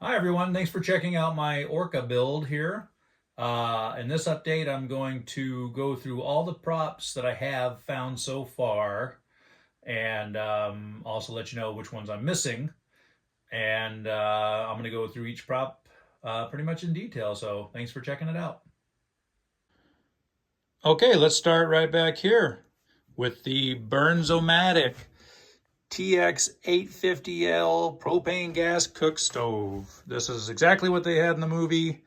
Hi everyone, thanks for checking out my Orca build here. In this update, I'm going to go through all the props that I have found so far and also let you know which ones I'm missing. And I'm going to go through each prop pretty much in detail, so thanks for checking it out. Okay, let's start right back here with the Burns-O-Matic TX850L propane gas cook stove. This is exactly what they had in the movie.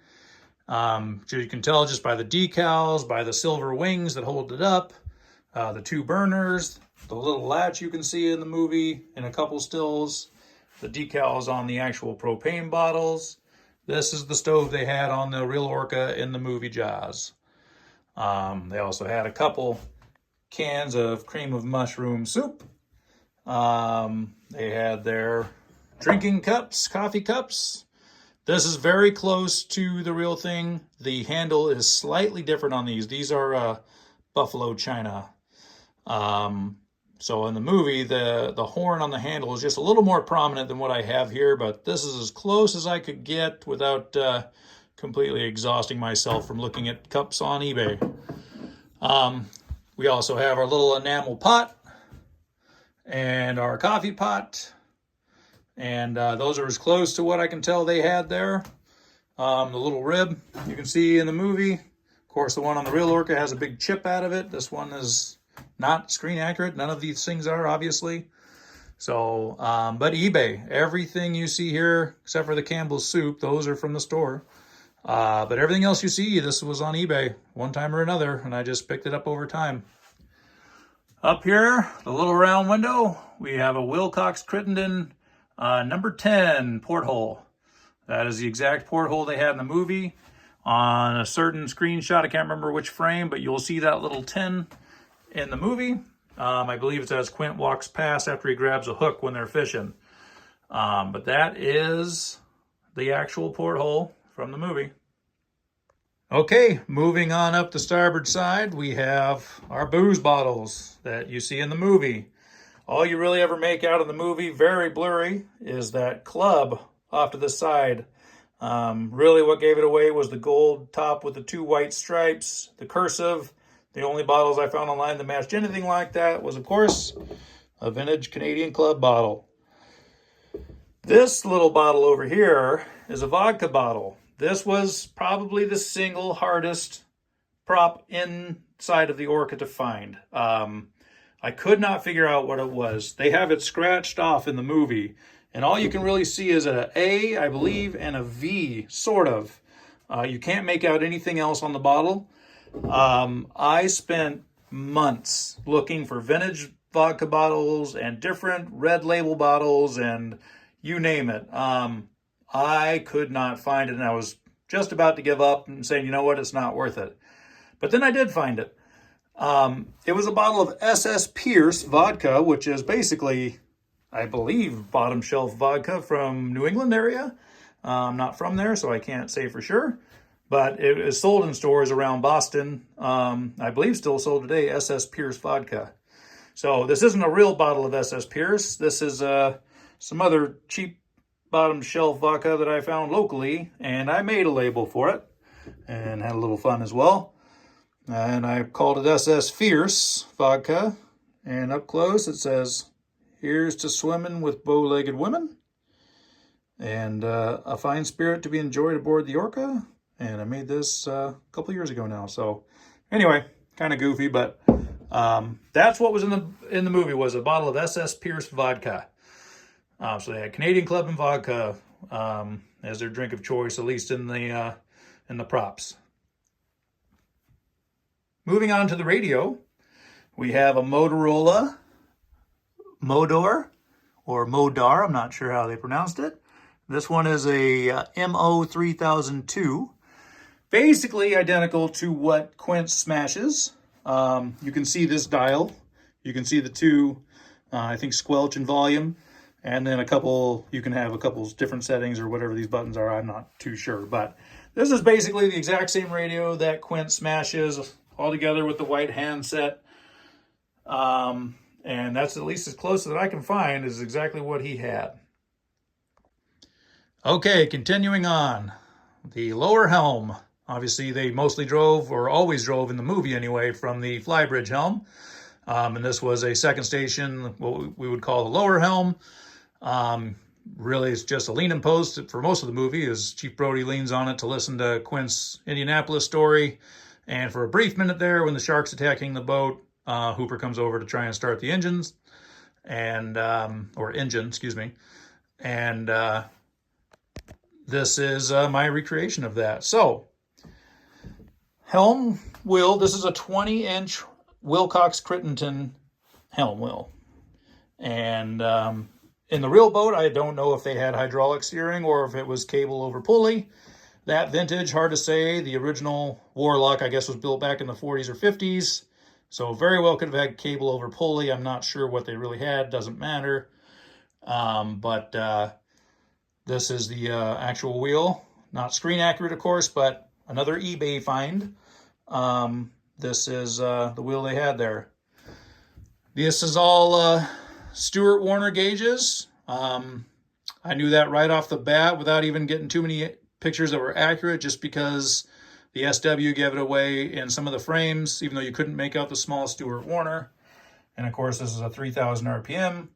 You can tell just by the decals, by the silver wings that hold it up, the two burners, the little latch you can see in the movie in a couple stills, the decals on the actual propane bottles. This is the stove they had on the real Orca in the movie Jaws. They also had a couple cans of cream of mushroom soup. They had their drinking cups, coffee cups. This is very close to the real thing. The handle is slightly different on these. These are buffalo china. So in the movie, the horn on the handle is just a little more prominent than what I have here, but this is as close as I could get without completely exhausting myself from looking at cups on eBay. We also have our little enamel pot and our coffee pot. And those are as close to what I can tell they had there. The little rib you can see in the movie. Of course, the one on the real Orca has a big chip out of it. This one is not screen accurate. None of these things are, obviously. So, but eBay, everything you see here, except for the Campbell's soup, those are from the store. But everything else you see, this was on eBay one time or another, and I just picked it up over time. Up here, the little round window, we have a Wilcox Crittenden number 10 porthole. That is the exact porthole they had in the movie. On a certain screenshot, I can't remember which frame, but you'll see that little 10 in the movie. I believe it's as Quint walks past after he grabs a hook when they're fishing. But that is the actual porthole from the movie. Okay, moving on up the starboard side, we have our booze bottles that you see in the movie. All you really ever make out of the movie, very blurry, is that club off to the side. Really what gave it away was the gold top with the two white stripes, the cursive. The only bottles I found online that matched anything like that was, of course, a vintage Canadian Club bottle. This little bottle over here is a vodka bottle. This was probably the single hardest prop inside of the Orca to find. I could not figure out what it was. They have it scratched off in the movie, and all you can really see is an A, I believe, and a V, sort of. You can't make out anything else on the bottle. I spent months looking for vintage vodka bottles and different red label bottles and you name it. I could not find it, and I was just about to give up and saying, you know what, it's not worth it. But then I did find it. It was a bottle of SS Pierce vodka, which is basically, I believe, bottom shelf vodka from New England area. I'm not from there, so I can't say for sure. But it is sold in stores around Boston. I believe still sold today, SS Pierce vodka. So this isn't a real bottle of SS Pierce. This is some other cheap bottom shelf vodka that I found locally, and I made a label for it and had a little fun as well. And I called it SS Fierce vodka, and up close it says, "Here's to swimming with bow-legged women," and a fine spirit to be enjoyed aboard the Orca. And I made this a couple years ago now. So anyway, kind of goofy, but that's what was in the movie, was a bottle of SS Pierce vodka. So they had Canadian Club and vodka as their drink of choice, at least in the props. Moving on to the radio, we have a Motorola Modor, or Modar, I'm not sure how they pronounced it. This one is a MO3002, basically identical to what Quint smashes. You can see this dial. You can see the two, I think, squelch and volume. And then you can have a couple different settings or whatever these buttons are. I'm not too sure. But this is basically the exact same radio that Quint smashes, all together with the white handset. And that's at least as close as I can find is exactly what he had. Okay, continuing on. The lower helm. Obviously, they mostly drove, or always drove in the movie anyway, from the flybridge helm. And this was a second station, what we would call the lower helm. Really, it's just a leaning post for most of the movie, as Chief Brody leans on it to listen to Quint's Indianapolis story. And for a brief minute there, when the shark's attacking the boat, Hooper comes over to try and start the engines, and or engine, excuse me. And this is my recreation of that. So, helm wheel. This is a 20-inch Wilcox Crittenton helm wheel. And in the real boat, I don't know if they had hydraulic steering or if it was cable over pulley. That vintage, hard to say. The original Warlock, I guess, was built back in the 40s or 50s. So very well could have had cable over pulley. I'm not sure what they really had. Doesn't matter. But this is the actual wheel. Not screen accurate, of course, but another eBay find. This is the wheel they had there. This is all Stewart Warner gauges. I knew that right off the bat without even getting too many pictures that were accurate, just because the SW gave it away in some of the frames, even though you couldn't make out the small Stewart Warner. And of course, this is a 3,000 RPM.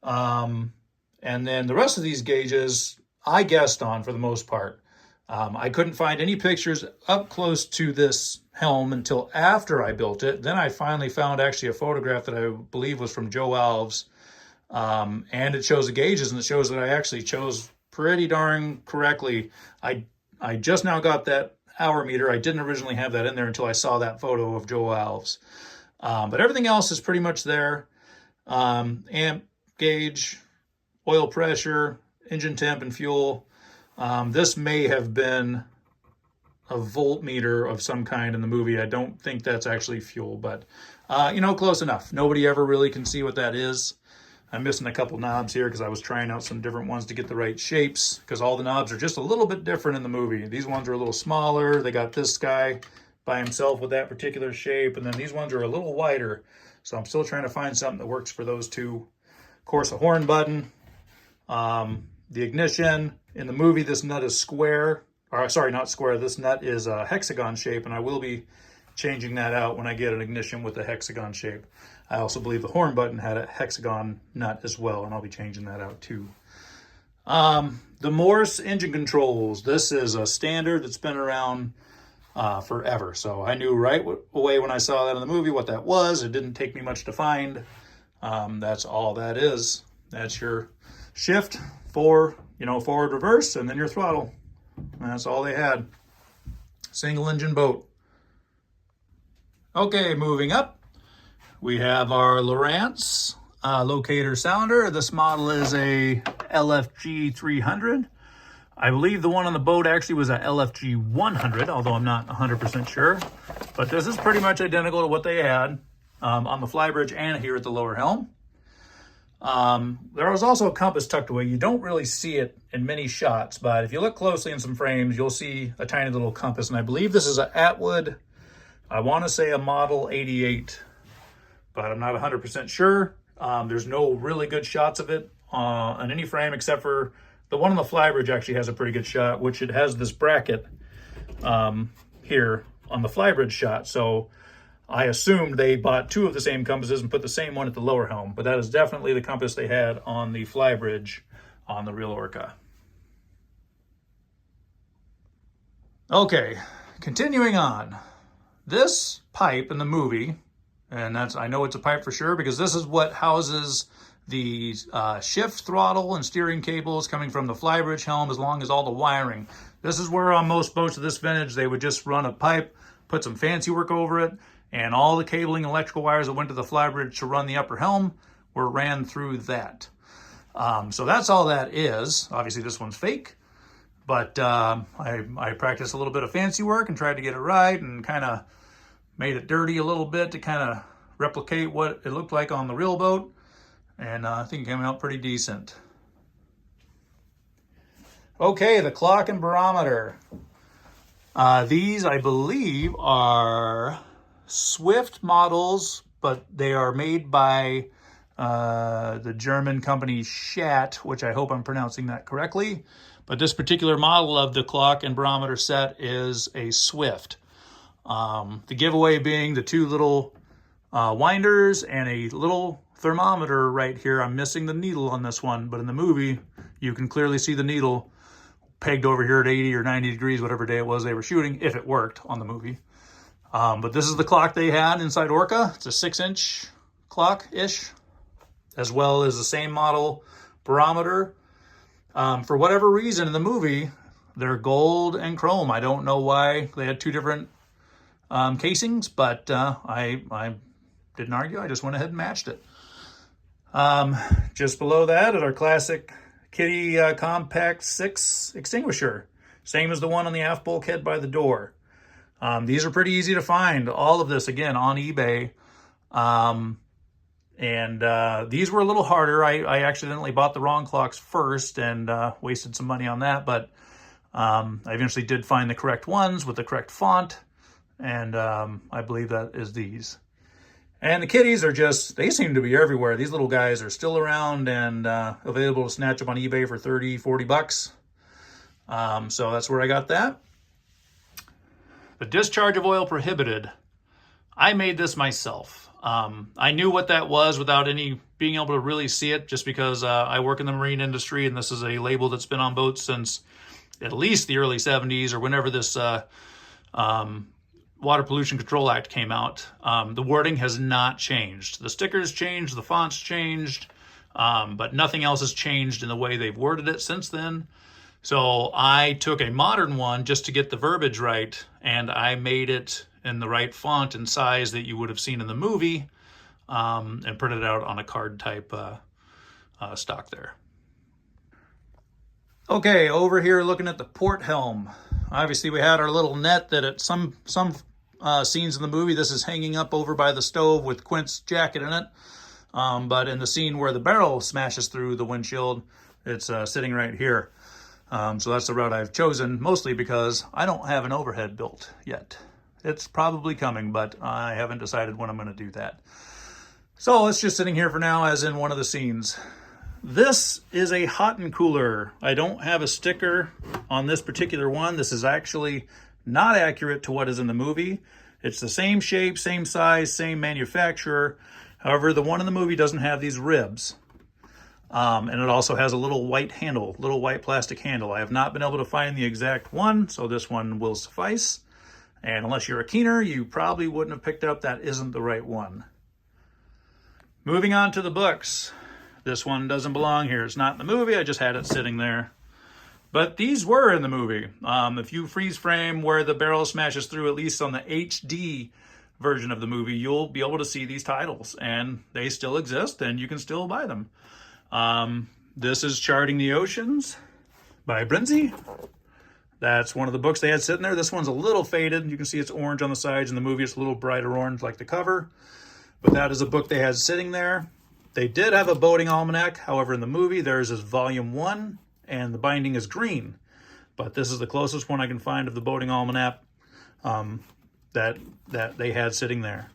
And then the rest of these gauges, I guessed on for the most part. I couldn't find any pictures up close to this helm until after I built it. Then I finally found actually a photograph that I believe was from Joe Alves. And it shows the gauges, and it shows that I actually chose pretty darn correctly. I just now got that hour meter. I didn't originally have that in there until I saw that photo of Joe Alves. But everything else is pretty much there. Amp gauge, oil pressure, engine temp, and fuel. This may have been a voltmeter of some kind in the movie. I don't think that's actually fuel, but close enough. Nobody ever really can see what that is. I'm missing a couple knobs here because I was trying out some different ones to get the right shapes, because all the knobs are just a little bit different in the movie. These ones are a little smaller. They got this guy by himself with that particular shape, and then these ones are a little wider. So I'm still trying to find something that works for those two. Of course, a horn button, the ignition. In the movie, this nut is square. Or sorry, not square. This nut is a hexagon shape, and I will be changing that out when I get an ignition with a hexagon shape. I also believe the horn button had a hexagon nut as well, and I'll be changing that out too. The Morse engine controls. This is a standard that's been around forever. So I knew right away when I saw that in the movie what that was. It didn't take me much to find. That's all that is. That's your shift for, forward, reverse, and then your throttle. That's all they had. Single engine boat. Okay, moving up. We have our Lowrance locator sounder. This model is a LFG 300. I believe the one on the boat actually was a LFG 100, although I'm not 100% sure. But this is pretty much identical to what they had on the flybridge and here at the lower helm. There was also a compass tucked away. You don't really see it in many shots, but if you look closely in some frames, you'll see a tiny little compass. And I believe this is an Atwood, I want to say a model 88, but I'm not 100% sure. There's no really good shots of it on any frame, except for the one on the flybridge actually has a pretty good shot, which it has this bracket here on the flybridge shot. So I assumed they bought two of the same compasses and put the same one at the lower helm, but that is definitely the compass they had on the flybridge on the real Orca. Okay, continuing on. This pipe in the movie, and I know it's a pipe for sure because this is what houses the shift throttle and steering cables coming from the flybridge helm, as long as all the wiring. This is where on most boats of this vintage, they would just run a pipe, put some fancy work over it, and all the cabling and electrical wires that went to the flybridge to run the upper helm were ran through that. So that's all that is. Obviously, this one's fake, but I practiced a little bit of fancy work and tried to get it right, and kind of made it dirty a little bit to kind of replicate what it looked like on the real boat. And I think it came out pretty decent. Okay, the clock and barometer. These, I believe, are Swift models, but they are made by the German company Schat, which I hope I'm pronouncing that correctly. But this particular model of the clock and barometer set is a Swift. The giveaway being the two little winders and a little thermometer right here. I'm missing the needle on this one, but in the movie, you can clearly see the needle pegged over here at 80 or 90 degrees, whatever day it was they were shooting, if it worked on the movie. But this is the clock they had inside Orca. It's a 6-inch clock-ish, as well as the same model barometer. For whatever reason in the movie, they're gold and chrome. I don't know why they had two different casings, but I didn't argue. I just went ahead and matched it. Just below that is our classic Kitty Compact 6 extinguisher. Same as the one on the aft bulkhead by the door. These are pretty easy to find. All of this, again, on eBay. These were a little harder. I accidentally bought the wrong clocks first and wasted some money on that, but I eventually did find the correct ones with the correct font, and I believe that is these. And the kitties are just, they seem to be everywhere. These little guys are still around and available to snatch up on eBay for 30, 40 bucks. So that's where I got that. The discharge of oil prohibited. I made this myself. I knew what that was without any being able to really see it, just because I work in the marine industry, and this is a label that's been on boats since at least the early 70s or whenever this Water Pollution Control Act came out. The wording has not changed. The stickers changed, the fonts changed, but nothing else has changed in the way they've worded it since then. So I took a modern one just to get the verbiage right, and I made it in the right font and size that you would have seen in the movie, and printed it out on a card type stock there. Okay, over here looking at the port helm. Obviously we had our little net that at some scenes in the movie, this is hanging up over by the stove with Quint's jacket in it. But in the scene where the barrel smashes through the windshield, it's sitting right here. So that's the route I've chosen, mostly because I don't have an overhead built yet. It's probably coming, but I haven't decided when I'm going to do that. So it's just sitting here for now, as in one of the scenes. This is a hot and cooler. I don't have a sticker on this particular one. This is actually not accurate to what is in the movie. It's the same shape, same size, same manufacturer. However, the one in the movie doesn't have these ribs. And it also has a little white handle, little white plastic handle. I have not been able to find the exact one, so this one will suffice. And unless you're a keener, you probably wouldn't have picked up that isn't the right one. Moving on to the books. This one doesn't belong here. It's not in the movie. I just had it sitting there. But these were in the movie. If you freeze frame where the barrel smashes through, at least on the HD version of the movie, you'll be able to see these titles. And they still exist, and you can still buy them. This is Charting the Oceans by Brinzy. That's one of the books they had sitting there. This one's a little faded. You can see it's orange on the sides. In the movie, it's a little brighter orange like the cover. But that is a book they had sitting there. They did have a boating almanac. However, in the movie, theirs is volume 1, and the binding is green. But this is the closest one I can find of the boating almanac that they had sitting there.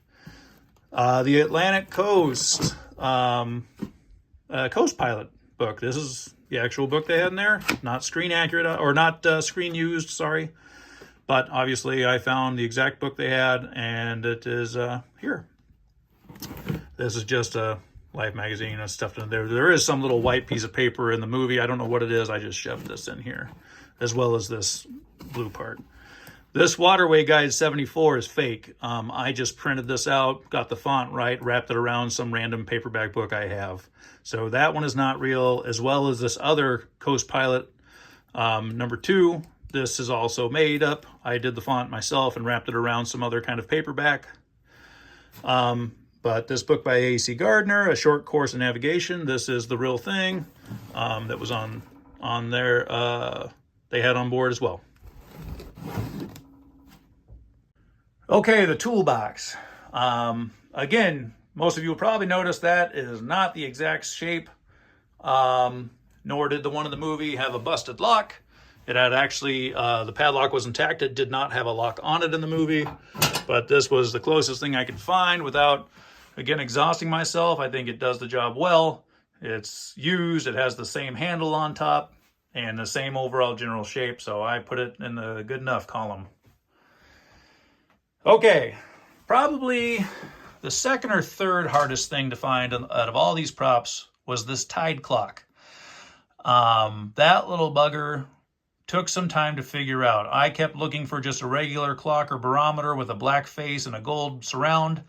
The Atlantic Coast Coast Pilot book. This is the actual book they had in there. Not screen accurate, or not screen used, sorry. But obviously I found the exact book they had, and it is here. This is just a Life magazine and stuff in there. There is some little white piece of paper in the movie. I don't know what it is. I just shoved this in here, as well as this blue part. This Waterway Guide 74 is fake. I just printed this out, got the font right, wrapped it around some random paperback book I have. So that one is not real, as well as this other Coast Pilot number 2. This is also made up. I did the font myself and wrapped it around some other kind of paperback. But this book by A.C. Gardner, A Short Course in Navigation, this is the real thing that was on there. They had on board as well. Okay, the toolbox. Again, most of you will probably notice that it is not the exact shape, nor did the one in the movie have a busted lock. It had actually, the padlock was intact. It did not have a lock on it in the movie, but this was the closest thing I could find without, again, exhausting myself. I think it does the job well. It's used. It has the same handle on top, and the same overall general shape, so I put it in the good enough column. Okay, probably the second or third hardest thing to find out of all these props was this tide clock. That little bugger took some time to figure out. I kept looking for just a regular clock or barometer with a black face and a gold surround.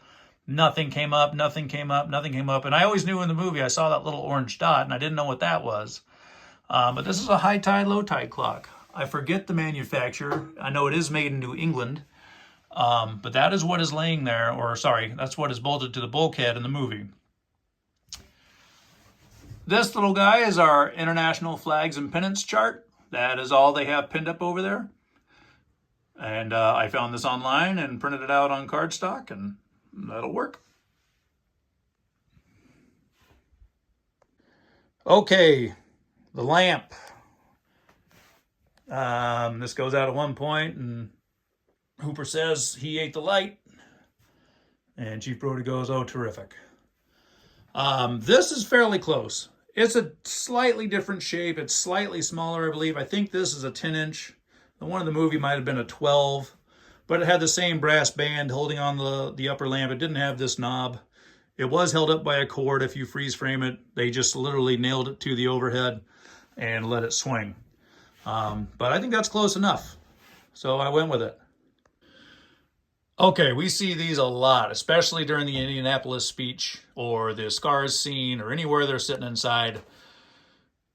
Nothing came up, nothing came up, nothing came up. And I always knew in the movie I saw that little orange dot and I didn't know what that was. But this is a high tide, low tide clock. I forget the manufacturer. I know it is made in New England. But that is what is laying there, or sorry, that's what is bolted to the bulkhead in the movie. This little guy is our international flags and pennants chart. That is all they have pinned up over there. And I found this online and printed it out on cardstock, and that'll work. Okay, the lamp. This goes out at one point, and Hooper says he ate the light. And Chief Brody goes, oh, terrific. This is fairly close. It's a slightly different shape. It's slightly smaller, I believe. I think this is a 10-inch. The one in the movie might have been a 12. But it had the same brass band holding on the upper lamp. It didn't have this knob. It was held up by a cord. If you freeze frame it, they just literally nailed it to the overhead and let it swing. But I think that's close enough. So I went with it. Okay, we see these a lot, especially during the Indianapolis speech or the Scars scene or anywhere they're sitting inside.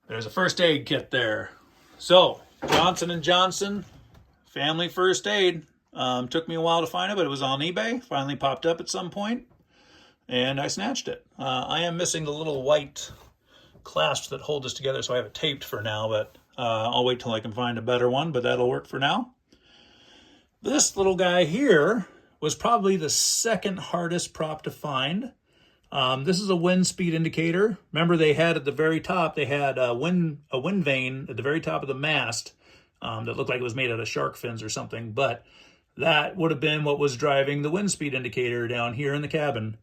There's a first aid kit there. So, Johnson & Johnson, family first aid. Took me a while to find it, but it was on eBay. Finally popped up at some point, and I snatched it. I am missing the little white clasps that hold this together, so I have it taped for now, but I'll wait till I can find a better one, but that'll work for now. This little guy here was probably the second hardest prop to find. This is a wind speed indicator. Remember, they had at the very top, they had a wind vane at the very top of the mast that looked like it was made out of shark fins or something, but that would have been what was driving the wind speed indicator down here in the cabin.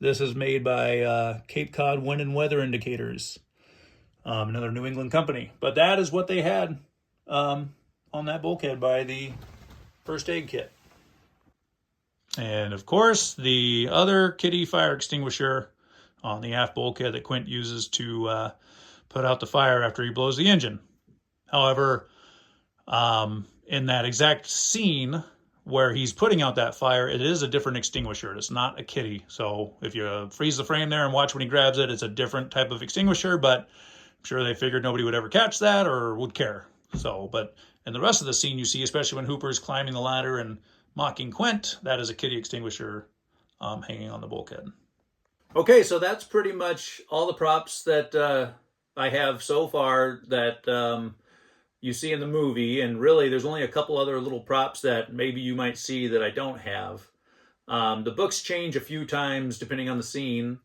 This is made by Cape Cod Wind and Weather Indicators, another New England company. But that is what they had on that bulkhead by the first aid kit. And of course, the other kitty fire extinguisher on the aft bulkhead that Quint uses to put out the fire after he blows the engine. However, in that exact scene where he's putting out that fire, it is a different extinguisher. It's not a kitty. So if you freeze the frame there and watch when he grabs it, it's a different type of extinguisher, but I'm sure they figured nobody would ever catch that or would care. So, but in the rest of the scene you see, especially when Hooper's climbing the ladder and mocking Quint, that is a kitty extinguisher hanging on the bulkhead. Okay, so that's pretty much all the props that I have so far that you see in the movie, and really there's only a couple other little props that maybe you might see that I don't have. The books change a few times depending on the scene.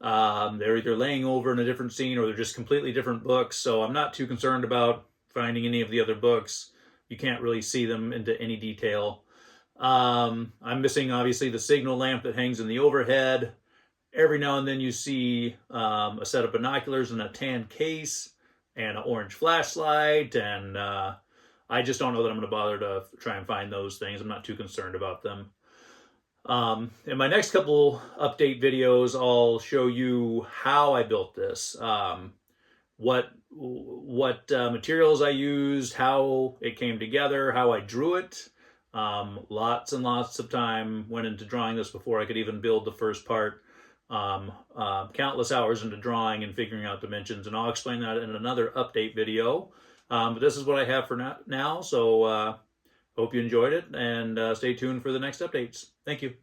They're either laying over in a different scene or they're just completely different books, so I'm not too concerned about finding any of the other books. You can't really see them into any detail. I'm missing, obviously, the signal lamp that hangs in the overhead. Every now and then you see a set of binoculars in a tan case and an orange flashlight, and I just don't know that I'm going to bother to try and find those things. I'm not too concerned about them. In my next couple update videos, I'll show you how I built this, what materials I used, how it came together, how I drew it. Lots and lots of time went into drawing this before I could even build the first part. Countless hours into drawing and figuring out dimensions, and I'll explain that in another update video. But this is what I have for now, so hope you enjoyed it, and stay tuned for the next updates. Thank you.